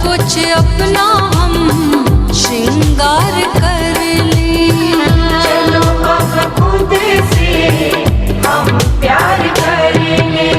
कुछ अपना हम श्रृंगार कर लें। चलो अब खुद से हम प्यार करेंगे।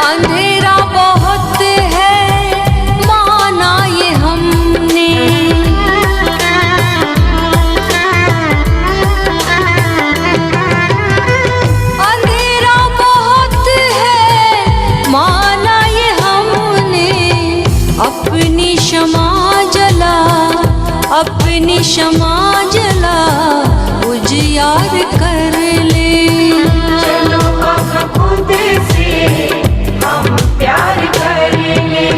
अंधेरा बहुत है माना ये हमने, अंधेरा बहुत है माना ये हमने। अपनी क्षमा जला, अपनी क्षमा जला उजियार कर ले। चलो अब खुद से हम प्यार करेंगे।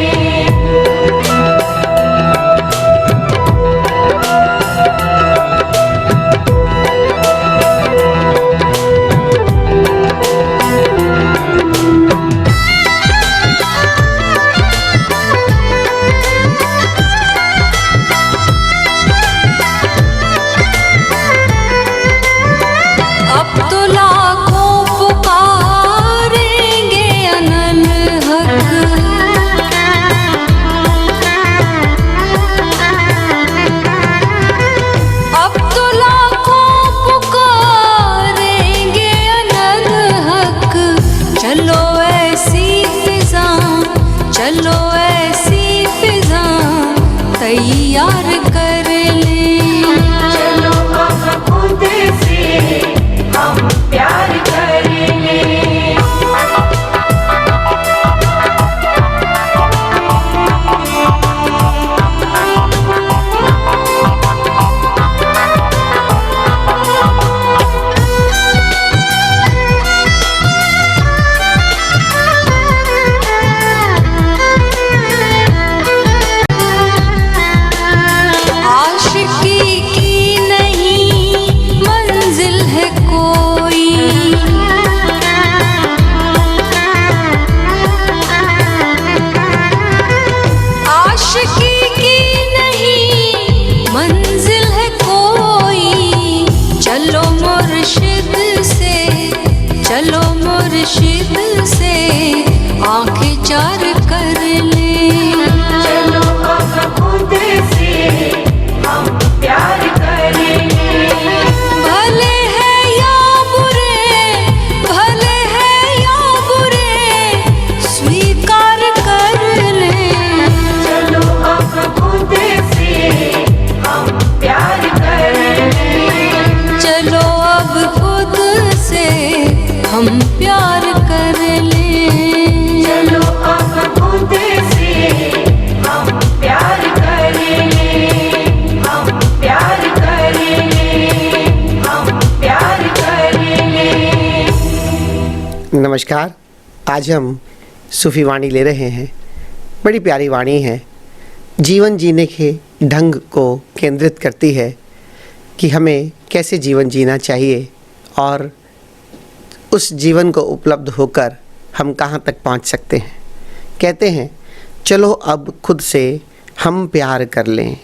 अब तो लाखों पुकारेंगे अनल हक, अब तो लाखों पुकारेंगे अनल हक। चलो ऐसी फिजा, चलो ऐसी फिजा तैयार कर ले। चलो अब खुद से हम प्यार करेंगे। आशिकी की नहीं मंजिल है कोई, आशिकी की नहीं मंजिल है कोई। चलो मुर्शिद से, चलो मुर्शिद से आंखें चार कर ले। चलो अब खुद से हम प्यार करेंगे। भले है या बुरे, भले है या बुरे स्वीकार कर ले। चलो अब खुद से हम प्यार करेंगे। चलो अब खुद से हम प्यार कर ले। चलो अब खुद से हम प्यार करेंगे। हम प्यार करेंगे। हम प्यार करेंगे। नमस्कार। आज हम सूफी वाणी ले रहे हैं। बड़ी प्यारी वाणी है, जीवन जीने के ढंग को केंद्रित करती है कि हमें कैसे जीवन जीना चाहिए और उस जीवन को उपलब्ध होकर हम कहाँ तक पहुँच सकते हैं। कहते हैं चलो अब खुद से हम प्यार कर लें,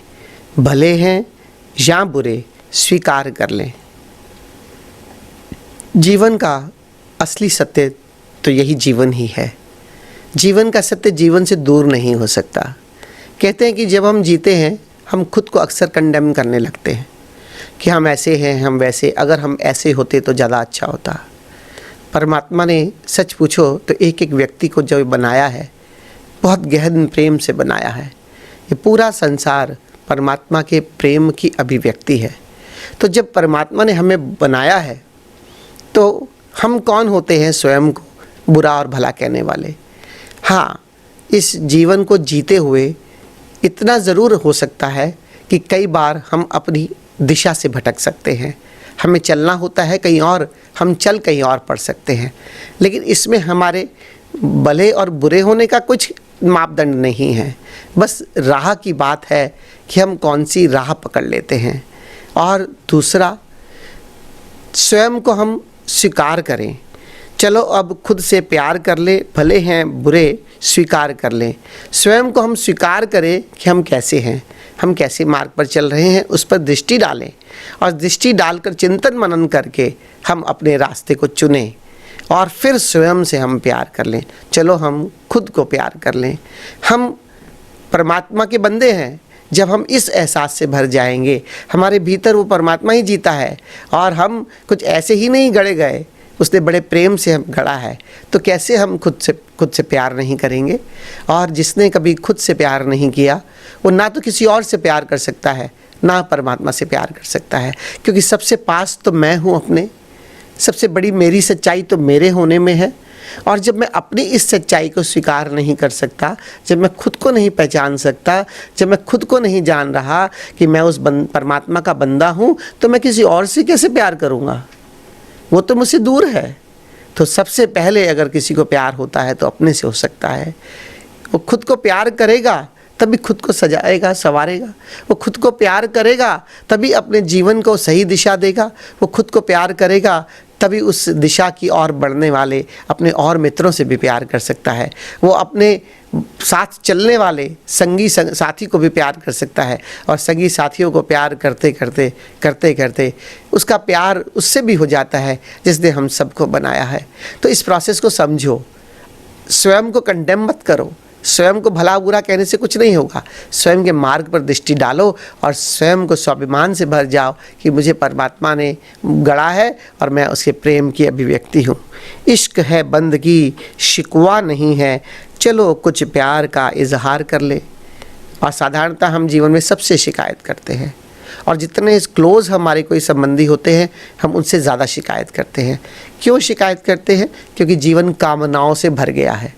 भले हैं या बुरे स्वीकार कर लें। जीवन का असली सत्य तो यही जीवन ही है। जीवन का सत्य जीवन से दूर नहीं हो सकता। कहते हैं कि जब हम जीते हैं हम खुद को अक्सर कंडेम करने लगते हैं कि हम ऐसे हैं, हम वैसे, अगर हम ऐसे होते तो ज़्यादा अच्छा होता। परमात्मा ने सच पूछो तो एक एक व्यक्ति को जो बनाया है बहुत गहन प्रेम से बनाया है। ये पूरा संसार परमात्मा के प्रेम की अभिव्यक्ति है। तो जब परमात्मा ने हमें बनाया है तो हम कौन होते हैं स्वयं को बुरा और भला कहने वाले। हाँ, इस जीवन को जीते हुए इतना ज़रूर हो सकता है कि कई बार हम अपनी दिशा से भटक सकते हैं। हमें चलना होता है कहीं और, हम चल कहीं और पड़ सकते हैं। लेकिन इसमें हमारे भले और बुरे होने का कुछ मापदंड नहीं है, बस राह की बात है कि हम कौन सी राह पकड़ लेते हैं। और दूसरा, स्वयं को हम स्वीकार करें। चलो अब खुद से प्यार कर ले, भले हैं बुरे स्वीकार कर लें। स्वयं को हम स्वीकार करें कि हम कैसे हैं, हम कैसे मार्ग पर चल रहे हैं, उस पर दृष्टि डालें और दृष्टि डालकर चिंतन मनन करके हम अपने रास्ते को चुनें और फिर स्वयं से हम प्यार कर लें। चलो हम खुद को प्यार कर लें। हम परमात्मा के बंदे हैं। जब हम इस एहसास से भर जाएंगे, हमारे भीतर वो परमात्मा ही जीता है और हम कुछ ऐसे ही नहीं गढ़े गए, उसने बड़े प्रेम से हम गढ़ा है, तो कैसे हम खुद से प्यार नहीं करेंगे। और जिसने कभी खुद से प्यार नहीं किया वो ना तो किसी और से प्यार कर सकता है, ना परमात्मा से प्यार कर सकता है, क्योंकि सबसे पास तो मैं हूँ अपने। सबसे बड़ी मेरी सच्चाई तो मेरे होने में है। और जब मैं अपनी इस सच्चाई को स्वीकार नहीं कर सकता, जब मैं खुद को नहीं पहचान सकता, जब मैं खुद को नहीं जान रहा कि मैं उस परमात्मा का बंदा हूँ, तो मैं किसी और से कैसे प्यार करूँगा? वो तो मुझसे दूर है। तो सबसे पहले अगर किसी को प्यार होता है तो अपने से हो सकता है। वो खुद को प्यार करेगा तभी खुद को सजाएगा, संवारेगा। वो खुद को प्यार करेगा तभी अपने जीवन को सही दिशा देगा। वो खुद को प्यार करेगा तभी उस दिशा की ओर बढ़ने वाले अपने और मित्रों से भी प्यार कर सकता है। वो अपने साथ चलने वाले साथी को भी प्यार कर सकता है और संगी साथियों को प्यार करते करते उसका प्यार उससे भी हो जाता है जिसने हम सबको बनाया है। तो इस प्रोसेस को समझो, स्वयं को कंडेम मत करो। स्वयं को भला बुरा कहने से कुछ नहीं होगा। स्वयं के मार्ग पर दृष्टि डालो और स्वयं को स्वाभिमान से भर जाओ कि मुझे परमात्मा ने गढ़ा है और मैं उसके प्रेम की अभिव्यक्ति हूँ। इश्क है बंदगी, शिकवा नहीं है, चलो कुछ प्यार का इजहार कर ले। और साधारणतः हम जीवन में सबसे शिकायत करते हैं और जितने क्लोज हमारे कोई संबंधी होते हैं हम उनसे ज़्यादा शिकायत करते हैं। क्यों शिकायत करते हैं? क्योंकि जीवन कामनाओं से भर गया है।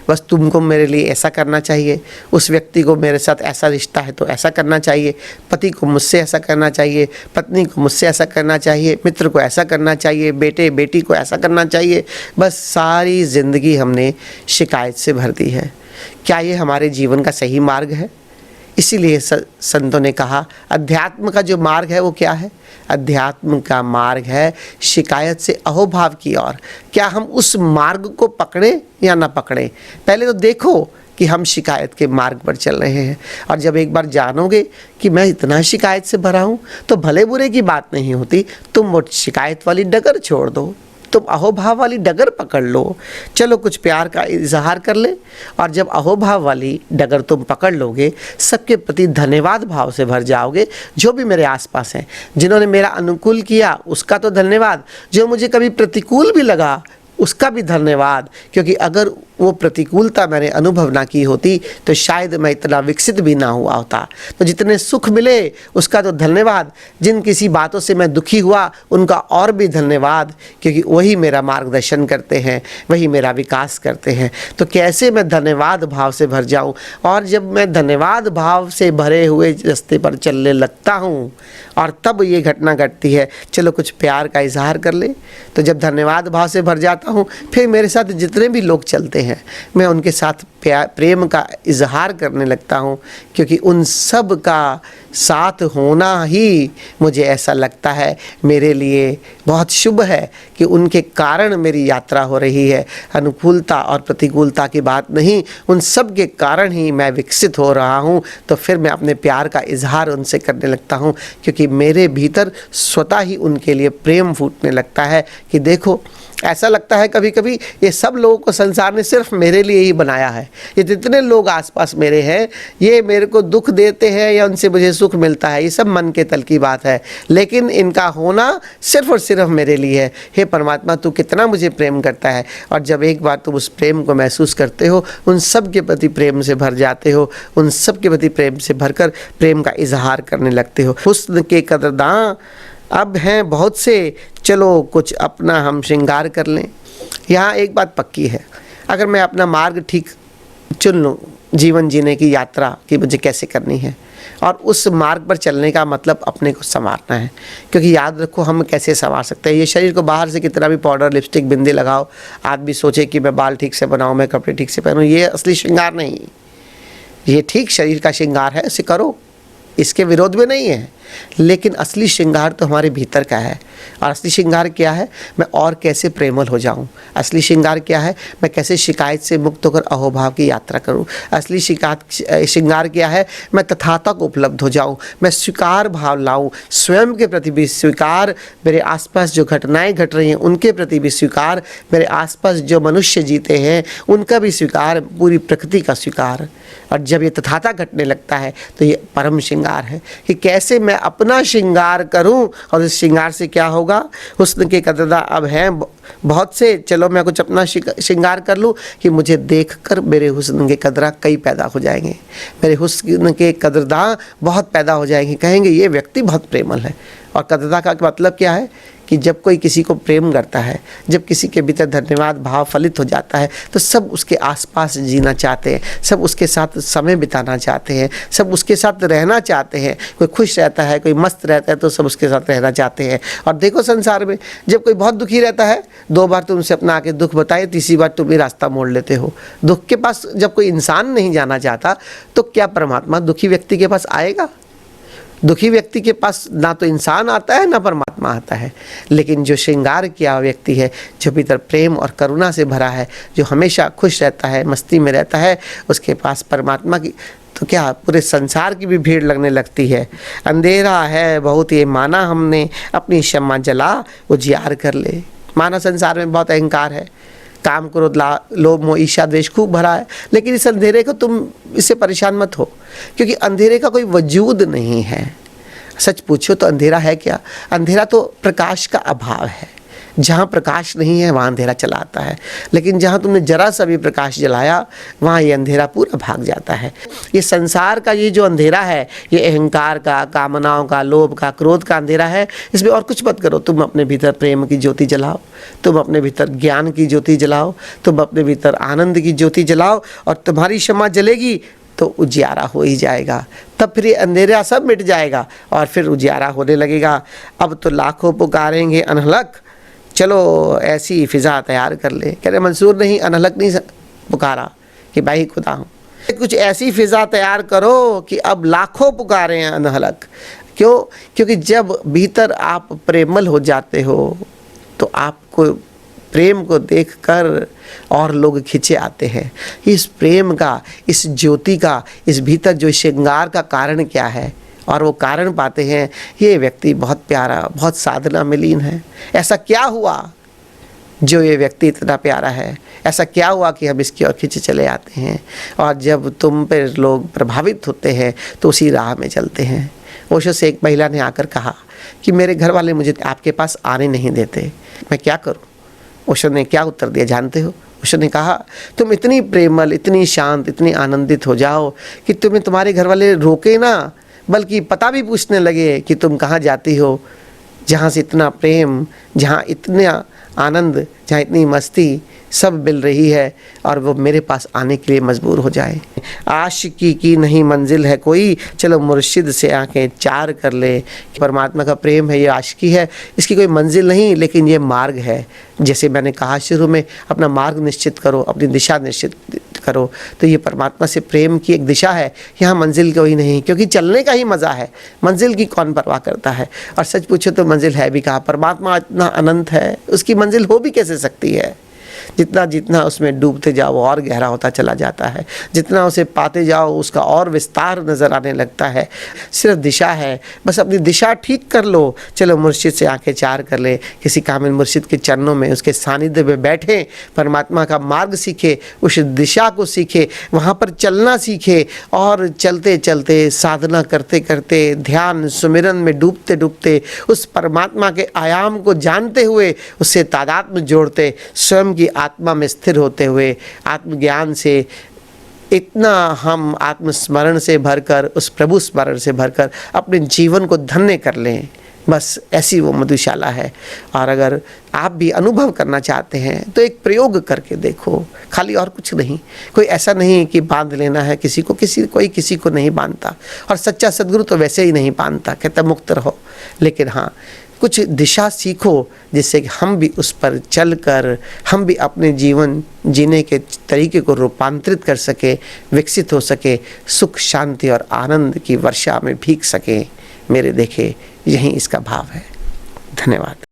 बस तुमको मेरे लिए ऐसा करना चाहिए, उस व्यक्ति को मेरे साथ ऐसा रिश्ता है तो ऐसा करना चाहिए, पति को मुझसे ऐसा करना चाहिए, पत्नी को मुझसे ऐसा करना चाहिए, मित्र को ऐसा करना चाहिए, बेटे बेटी को ऐसा करना चाहिए। बस सारी ज़िंदगी हमने शिकायत से भर दी है। क्या ये हमारे जीवन का सही मार्ग है? इसीलिए संतों ने कहा अध्यात्म का जो मार्ग है वो क्या है? अध्यात्म का मार्ग है शिकायत से अहोभाव की ओर। क्या हम उस मार्ग को पकड़ें या ना पकड़ें? पहले तो देखो कि हम शिकायत के मार्ग पर चल रहे हैं। और जब एक बार जानोगे कि मैं इतना शिकायत से भरा हूँ तो भले बुरे की बात नहीं होती, तुम वो शिकायत वाली डगर छोड़ दो, तुम अहोभाव वाली डगर पकड़ लो। चलो कुछ प्यार का इजहार कर ले। और जब अहोभाव वाली डगर तुम पकड़ लोगे, सबके प्रति धन्यवाद भाव से भर जाओगे। जो भी मेरे आसपास हैं, जिन्होंने मेरा अनुकूल किया उसका तो धन्यवाद, जो मुझे कभी प्रतिकूल भी लगा उसका भी धन्यवाद, क्योंकि अगर वो प्रतिकूलता मैंने अनुभव ना की होती तो शायद मैं इतना विकसित भी ना हुआ होता। तो जितने सुख मिले उसका तो धन्यवाद, जिन किसी बातों से मैं दुखी हुआ उनका और भी धन्यवाद, क्योंकि वही मेरा मार्गदर्शन करते हैं, वही मेरा विकास करते हैं। तो कैसे मैं धन्यवाद भाव से भर जाऊं? और जब मैं धन्यवाद भाव से भरे हुए रास्ते पर चलने लगता हूं और तब ये घटना घटती है, चलो कुछ प्यार का इजहार कर ले। तो जब धन्यवाद भाव से भर जाता हूँ, फिर मेरे साथ जितने भी लोग चलते हैं मैं उनके साथ प्रेम का इजहार करने लगता हूँ, क्योंकि उन सब का साथ होना ही मुझे ऐसा लगता है मेरे लिए बहुत शुभ है कि उनके कारण मेरी यात्रा हो रही है। अनुकूलता और प्रतिकूलता की बात नहीं, उन सब के कारण ही मैं विकसित हो रहा हूँ। तो फिर मैं अपने प्यार का इजहार उनसे करने लगता हूँ, क्योंकि मेरे भीतर स्वतः ही उनके लिए प्रेम फूटने लगता है कि देखो, ऐसा लगता है कभी कभी ये सब लोगों को संसार ने सिर्फ मेरे लिए ही बनाया है। ये जितने लोग आसपास मेरे हैं, ये मेरे को दुख देते हैं या उनसे मुझे सुख मिलता है, ये सब मन के तल की बात है, लेकिन इनका होना सिर्फ और सिर्फ मेरे लिए है। हे परमात्मा, तू कितना मुझे प्रेम करता है। और जब एक बार तुम उस प्रेम को महसूस करते हो, उन सब के प्रति प्रेम से भर जाते हो, उन सब के प्रति प्रेम से भरकर प्रेम का इजहार करने लगते हो। हुस्न के कदरदां अब हैं बहुत से, चलो कुछ अपना हम श्रृंगार कर लें। यहाँ एक बात पक्की है, अगर मैं अपना मार्ग ठीक चुन लूँ, जीवन जीने की यात्रा कि मुझे कैसे करनी है, और उस मार्ग पर चलने का मतलब अपने को संवारना है। क्योंकि याद रखो, हम कैसे संवार सकते हैं? ये शरीर को बाहर से कितना भी पाउडर, लिपस्टिक, बिंदी लगाओ, आदमी सोचे कि मैं बाल ठीक से बनाऊँ, मैं कपड़े ठीक से पहनूँ, ये असली श्रृंगार नहीं। ये ठीक शरीर का श्रृंगार है, उसे करो, इसके विरोध में नहीं है। लेकिन असली श्रृंगार तो हमारे भीतर का है। और असली श्रृंगार क्या है? मैं और कैसे प्रेमल हो जाऊं। असली श्रृंगार क्या है? मैं कैसे शिकायत से मुक्त होकर अहोभाव की यात्रा करूं। असली श्रृंगार क्या है? मैं तथाता को उपलब्ध हो जाऊं, मैं स्वीकार भाव लाऊं, स्वयं के प्रति भी स्वीकार, मेरे आसपास जो घटनाएं घट रही हैं उनके प्रति भी स्वीकार, मेरे आसपास जो मनुष्य जीते हैं उनका भी स्वीकार, पूरी प्रकृति का स्वीकार। और जब ये तथाता घटने लगता है तो ये परम श्रृंगार है कि कैसे मैं अपना श्रृंगार करूं। और इस श्रृंगार से क्या होगा? हुस्न के कदरदां अब हैं बहुत से, चलो मैं कुछ अपना श्रृंगार कर लूं कि मुझे देखकर मेरे हुस्न के कदरा कई पैदा हो जाएंगे, मेरे हुस्न के कदरदां बहुत पैदा हो जाएंगे, कहेंगे ये व्यक्ति बहुत प्रेमल है। और कदरदां का मतलब क्या है? कि जब कोई किसी को प्रेम करता है, जब किसी के भीतर धन्यवाद भाव फलित हो जाता है तो सब उसके आसपास जीना चाहते हैं, सब उसके साथ समय बिताना चाहते हैं, सब उसके साथ रहना चाहते हैं। कोई खुश रहता है, कोई मस्त रहता है तो सब उसके साथ रहना चाहते हैं। और देखो संसार में जब कोई बहुत दुखी रहता है, 2 बार तुमसे अपना आके दुख बताए, तीसरी बार तुम ही रास्ता मोड़ लेते हो। दुख के पास जब कोई इंसान नहीं जाना चाहता तो क्या परमात्मा दुखी व्यक्ति के पास आएगा? दुखी व्यक्ति के पास ना तो इंसान आता है ना परमात्मा आता है। लेकिन जो श्रृंगार किया व्यक्ति है, जो भीतर प्रेम और करुणा से भरा है, जो हमेशा खुश रहता है, मस्ती में रहता है, उसके पास परमात्मा की तो क्या पूरे संसार की भी भीड़ लगने लगती है। अंधेरा है बहुत ये माना हमने, अपनी शम्मा जला उजियार कर ले। माना संसार में बहुत अहंकार है, काम क्रोध लोभ मोह ईर्ष्या द्वेष खूब भरा है, लेकिन इस अंधेरे को तुम इससे परेशान मत हो, क्योंकि अंधेरे का कोई वजूद नहीं है। सच पूछो तो अंधेरा है क्या? अंधेरा तो प्रकाश का अभाव है। जहाँ प्रकाश नहीं है वहाँ अंधेरा चला आता है, लेकिन जहाँ तुमने जरा सा भी प्रकाश जलाया वहाँ ये अंधेरा पूरा भाग जाता है। ये संसार का ये जो अंधेरा है, ये अहंकार का, कामनाओं का, लोभ का, क्रोध का अंधेरा है। इसमें और कुछ मत करो, तुम अपने भीतर प्रेम की ज्योति जलाओ, तुम अपने भीतर ज्ञान की ज्योति जलाओ, तुम अपने भीतर आनंद की ज्योति जलाओ, और तुम्हारी क्षमा जलेगी तो उजियारा हो ही जाएगा। तब फिर ये अंधेरा सब मिट जाएगा और फिर उजियारा होने लगेगा। अब तो लाखों पुकारेंगे अनहलक, चलो ऐसी फिज़ा तैयार कर ले। कह रहे मंसूर नहीं, अनहलक नहीं पुकारा कि भाई खुदा हूँ, कुछ ऐसी फिज़ा तैयार करो कि अब लाखों पुकारे हैं अनहलक। क्यों? क्योंकि जब भीतर आप प्रेमल हो जाते हो तो आपको प्रेम को देखकर और लोग खिंचे आते हैं। इस प्रेम का, इस ज्योति का, इस भीतर जो श्रृंगार का कारण क्या है, और वो कारण पाते हैं ये व्यक्ति बहुत प्यारा, बहुत साधना में लीन है। ऐसा क्या हुआ जो ये व्यक्ति इतना प्यारा है? ऐसा क्या हुआ कि हम इसकी ओर खिंचे चले आते हैं? और जब तुम पर लोग प्रभावित होते हैं तो उसी राह में चलते हैं। ओशो से एक महिला ने आकर कहा कि मेरे घर वाले मुझे आपके पास आने नहीं देते, मैं क्या करूं? ओशो ने क्या उत्तर दिया जानते हो? ओशो ने कहा तुम इतनी प्रेमल, इतनी शांत, इतनी आनंदित हो जाओ कि तुम्हें तुम्हारे घर वाले रोके ना, बल्कि पता भी पूछने लगे कि तुम कहाँ जाती हो। जहाँ से इतना प्रेम, जहाँ इतना आनंद, जहाँ इतनी मस्ती सब मिल रही है, और वो मेरे पास आने के लिए मजबूर हो जाए। आशिकी की नहीं मंजिल है कोई, चलो मुर्शिद से आंखें चार कर ले। परमात्मा का प्रेम है, ये आशिकी है, इसकी कोई मंजिल नहीं, लेकिन ये मार्ग है। जैसे मैंने कहा शुरू में, अपना मार्ग निश्चित करो, अपनी दिशा निश्चित करो। तो ये परमात्मा से प्रेम की एक दिशा है, यहाँ मंजिल कोई नहीं, क्योंकि चलने का ही मज़ा है, मंजिल की कौन परवाह करता है। और सच पूछो तो मंजिल है भी कहाँ? परमात्मा इतना अनंत है, उसकी मंजिल हो भी कैसे सकती है? जितना जितना उसमें डूबते जाओ और गहरा होता चला जाता है, जितना उसे पाते जाओ उसका और विस्तार नज़र आने लगता है। सिर्फ दिशा है, बस अपनी दिशा ठीक कर लो। चलो मुर्शिद से आंखें चार कर ले, किसी कामिल मुर्शिद के चरणों में, उसके सानिध्य में बैठे, परमात्मा का मार्ग सीखे, उस दिशा को सीखे, वहाँ पर चलना सीखे, और चलते चलते साधना करते करते, ध्यान सुमिरन में डूबते डूबते, उस परमात्मा के आयाम को जानते हुए, उससे तादात्म्य जोड़ते, स्वयं की आत्मा में स्थिर होते हुए, आत्मज्ञान से इतना हम आत्मस्मरण से भरकर, उस प्रभु स्मरण से भरकर अपने जीवन को धन्य कर लें। बस ऐसी वो मधुशाला है। और अगर आप भी अनुभव करना चाहते हैं तो एक प्रयोग करके देखो, खाली और कुछ नहीं। कोई ऐसा नहीं कि बांध लेना है किसी को, कोई किसी को नहीं बांधता, और सच्चा सद्गुरु तो वैसे ही नहीं बांधता, कहता मुक्त रहो। लेकिन हाँ, कुछ दिशा सीखो जिससे कि हम भी उस पर चलकर हम भी अपने जीवन जीने के तरीके को रूपांतरित कर सके, विकसित हो सके, सुख शांति और आनंद की वर्षा में भीग सकें। मेरे देखे, यही इसका भाव है। धन्यवाद।